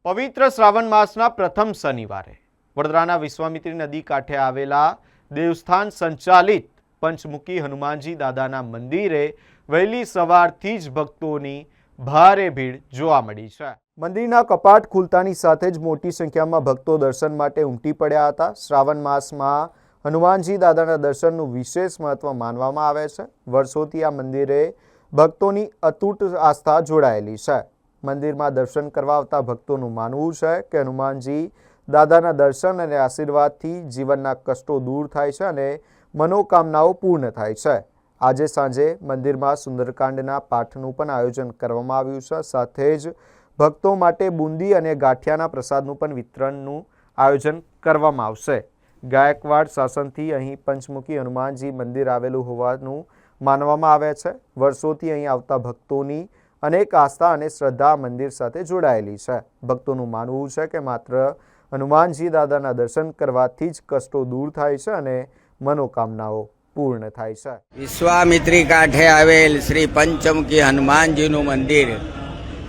પવિત્ર શ્રાવણ માસના પ્રથમ શનિવારે વડોદરાના વિશ્વામિત્રી નદી કાંઠે આવેલા દેવસ્થાન સંચાલિત પંચમુખી હનુમાનજી દાદાના મંદિરે વહેલી સવારથી જ ભક્તોની ભારે ભીડ જોવા મળી છે। મંદિરના કપાટ ખુલતાની સાથે જ મોટી સંખ્યામાં ભક્તો દર્શન માટે ઉમટી પડ્યા હતા। શ્રાવણ માસમાં હનુમાનજી દાદાના દર્શનનું વિશેષ મહત્વ માનવામાં આવે છે। વર્ષોથી આ મંદિરે ભક્તોની અતૂટ આસ્થા જોડાયેલી છે। મંદિરમાં દર્શન કરવા આવતા ભક્તોનું માનવું છે કે હનુમાનજી દાદાના દર્શન અને આશીર્વાદથી જીવનના કષ્ટો દૂર થાય છે અને મનોકામનાઓ પૂર્ણ થાય છે। આજે સાંજે મંદિરમાં સુંદરકાંડના પાઠનું પણ આયોજન કરવામાં આવ્યું છે। સાથે જ ભક્તો માટે બુંદી અને ગાંઠિયાના પ્રસાદનું પણ વિતરણનું આયોજન કરવામાં આવશે। ગાયકવાડ શાસનથી અહીં પંચમુખી હનુમાનજી મંદિર આવેલું હોવાનું માનવામાં આવે છે। વર્ષોથી અહીં આવતા ભક્તોની અનેક આસ્થા અને શ્રદ્ધા મંદિર સાથે જોડાયેલી છે। ભક્તોનું માનવું છે કે માત્ર હનુમાનજી દાદાના દર્શન કરવાથી જ કષ્ટો દૂર થાય છે અને મનોકામનાઓ પૂર્ણ થાય છે। વિશ્વામિત્રી કાંઠે આવેલ શ્રી પંચમુખી હનુમાનજીનું મંદિર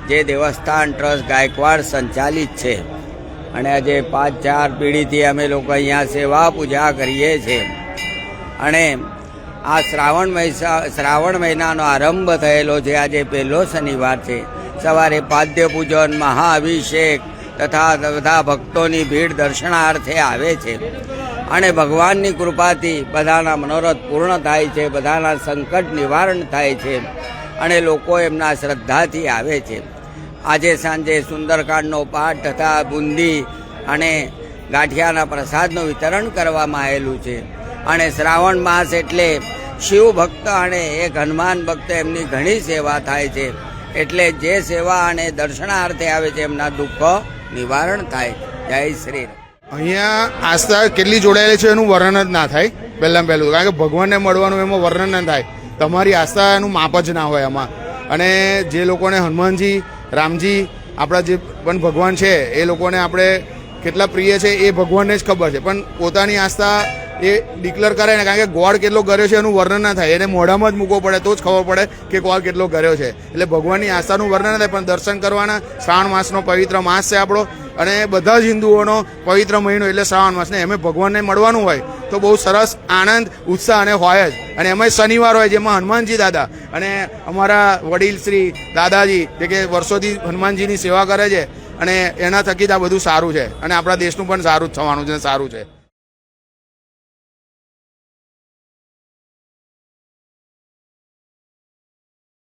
જે દેવસ્થાન ટ્રસ્ટ ગાયકવાડ સંચાલિત છે અને આજે 5-4 પેઢીથી અમે લોકો અહીંયા સેવા પૂજા કરીએ છીએ અને આ શ્રાવણ મહિનાનો આરંભ થયેલો છે। આજે પહેલો શનિવાર છે। સવારે પાદ્ય પૂજન, મહાઅભિષેક તથા બધા ભક્તોની ભીડ દર્શનાર્થે આવે છે અને ભગવાનની કૃપાથી બધાના મનોરથ પૂર્ણ થાય છે, બધાના સંકટ નિવારણ થાય છે અને લોકો એમના શ્રદ્ધાથી આવે છે। આજે સાંજે સુંદરકાંડનો પાઠ તથા બુંદી અને ગાંઠિયાના પ્રસાદનું વિતરણ કરવામાં આવેલું છે અને શ્રાવણ માસ એટલે શિવ ભક્ત અને એક હનુમાન ભક્ત એમની ઘણી સેવા થાય છે એટલે જે સેવા અને દર્શનાર્થે આવે છે એમના દુઃખો નિવારણ થાય। જય શ્રી રામ। અહીંયા આસ્થા કેટલી જોડાયેલી છે એનું વર્ણન જ ના થાય પહેલાં પહેલું, કારણ કે ભગવાનને મળવાનું એમાં વર્ણન ન થાય। તમારી આસ્થા એનું માપ જ ના હોય એમાં। અને જે લોકોને હનુમાનજી, રામજી આપણા જે પણ ભગવાન છે એ લોકોને આપણે કેટલા પ્રિય છે એ ભગવાનને જ ખબર છે, પણ પોતાની આસ્થા એ ડિક્લેર કરે ને, કારણ કે ગોળ કેટલો કર્યો છે એનું વર્ણન ના થાય, એને મોઢામાં જ મૂકવો પડે તો જ ખબર પડે કે ગોળ કેટલો કર્યો છે। એટલે ભગવાનની આસ્થાનું વર્ણન ના થાય, પણ દર્શન કરવાના। શ્રાવણ માસનો પવિત્ર માસ છે આપણો અને બધા જ હિન્દુઓનો પવિત્ર મહિનો એટલે શ્રાવણ માસ ને એમાં ભગવાનને મળવાનું હોય તો બહુ સરસ આનંદ ઉત્સાહ અને હોય જ। અને એમાં શનિવાર હોય જેમાં હનુમાનજી દાદા અને અમારા વડીલ શ્રી દાદાજી જે કે વર્ષોથી હનુમાનજીની સેવા કરે છે અને એના થકી જ આ બધું સારું છે અને આપણા દેશનું પણ સારું જ થવાનું છે, સારું છે।